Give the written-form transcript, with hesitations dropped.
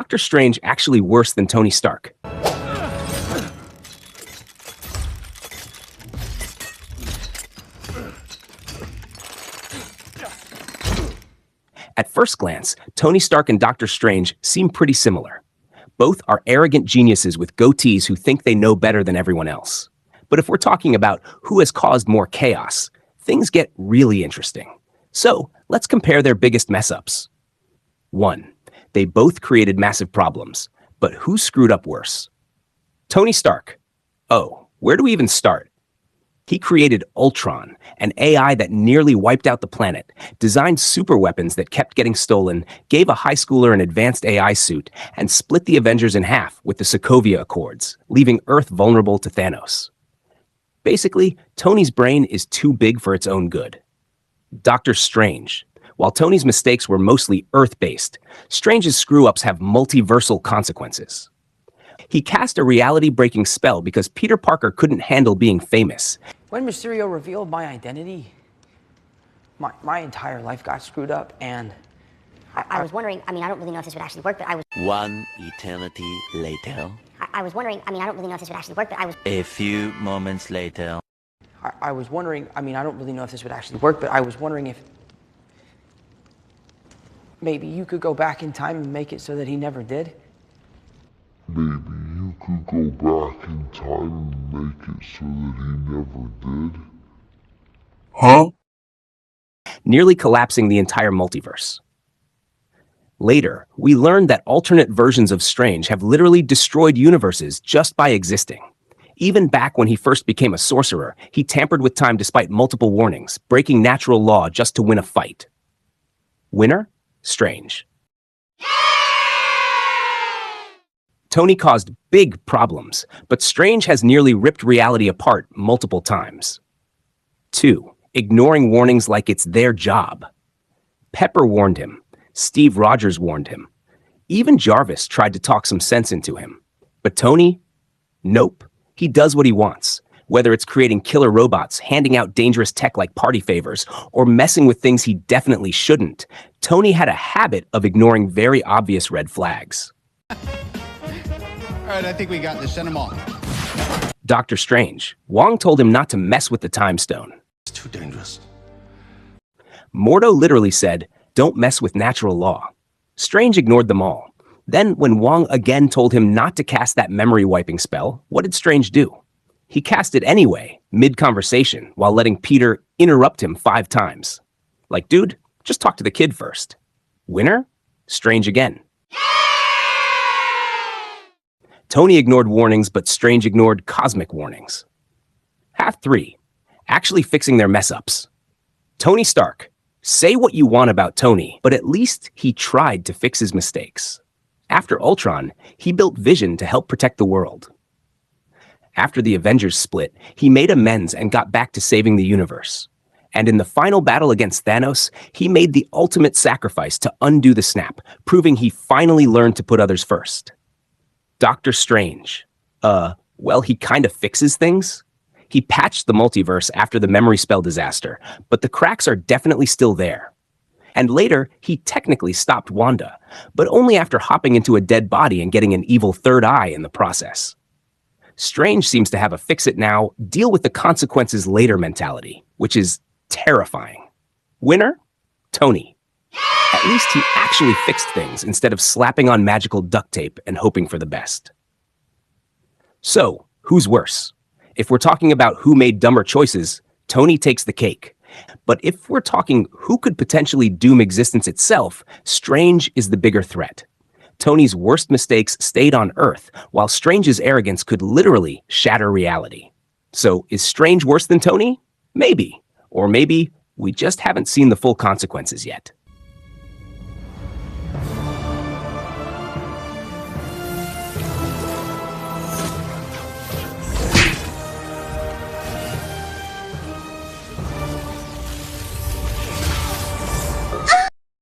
Doctor Strange actually worse than Tony Stark? At first glance, Tony Stark and Doctor Strange seem pretty similar. Both are arrogant geniuses with goatees who think they know better than everyone else. But if we're talking about who has caused more chaos, things get really interesting. So, let's compare their biggest mess-ups. 1. They both created massive problems, but who screwed up worse? Tony Stark. Oh, where do we even start? He created Ultron, an AI that nearly wiped out the planet, designed superweapons that kept getting stolen, gave a high schooler an advanced AI suit, and split the Avengers in half with the Sokovia Accords, leaving Earth vulnerable to Thanos. Basically, Tony's brain is too big for its own good. Doctor Strange. While Tony's mistakes were mostly Earth-based, Strange's screw-ups have multiversal consequences. He cast a reality-breaking spell because Peter Parker couldn't handle being famous. When Mysterio revealed my identity, my entire life got screwed up, and I was wondering, I don't really know if this would actually work, but I was... One eternity later. I was wondering, I don't really know if this would actually work, but I was... A few moments later. I was wondering, I don't really know if this would actually work, but I was wondering if maybe you could go back in time and make it so that he never did. Maybe you could go back in time and make it so that he never did. Huh? Nearly collapsing the entire multiverse. Later, we learned that alternate versions of Strange have literally destroyed universes just by existing. Even back when he first became a sorcerer, he tampered with time despite multiple warnings, breaking natural law just to win a fight. Winner? Strange. Tony caused big problems, but Strange has nearly ripped reality apart multiple times. 2. Ignoring warnings like it's their job. Pepper warned him. Steve Rogers warned him. Even Jarvis tried to talk some sense into him. But Tony? Nope. He does what he wants. Whether it's creating killer robots, handing out dangerous tech like party favors, or messing with things he definitely shouldn't, Tony had a habit of ignoring very obvious red flags. All right, I think we got this. Send them off. Doctor Strange. Wong told him not to mess with the Time Stone. It's too dangerous. Mordo literally said, "Don't mess with natural law." Strange ignored them all. Then, when Wong again told him not to cast that memory-wiping spell, what did Strange do? He cast it anyway, mid-conversation, while letting Peter interrupt him 5 times. Like, dude, just talk to the kid first. Winner? Strange again. Tony ignored warnings, but Strange ignored cosmic warnings. Half 3. Actually fixing their mess-ups. Tony Stark. Say what you want about Tony, but at least he tried to fix his mistakes. After Ultron, he built Vision to help protect the world. After the Avengers split, he made amends and got back to saving the universe. And in the final battle against Thanos, he made the ultimate sacrifice to undo the snap, proving he finally learned to put others first. Doctor Strange. Well, he kind of fixes things. He patched the multiverse after the memory spell disaster, but the cracks are definitely still there. And later, he technically stopped Wanda, but only after hopping into a dead body and getting an evil third eye in the process. Strange seems to have a fix-it-now, deal-with-the-consequences later mentality, which is terrifying. Winner? Tony. At least he actually fixed things instead of slapping on magical duct tape and hoping for the best. So, who's worse? If we're talking about who made dumber choices, Tony takes the cake. But if we're talking who could potentially doom existence itself, Strange is the bigger threat. Tony's worst mistakes stayed on Earth, while Strange's arrogance could literally shatter reality. So, is Strange worse than Tony? Maybe. Or maybe we just haven't seen the full consequences yet.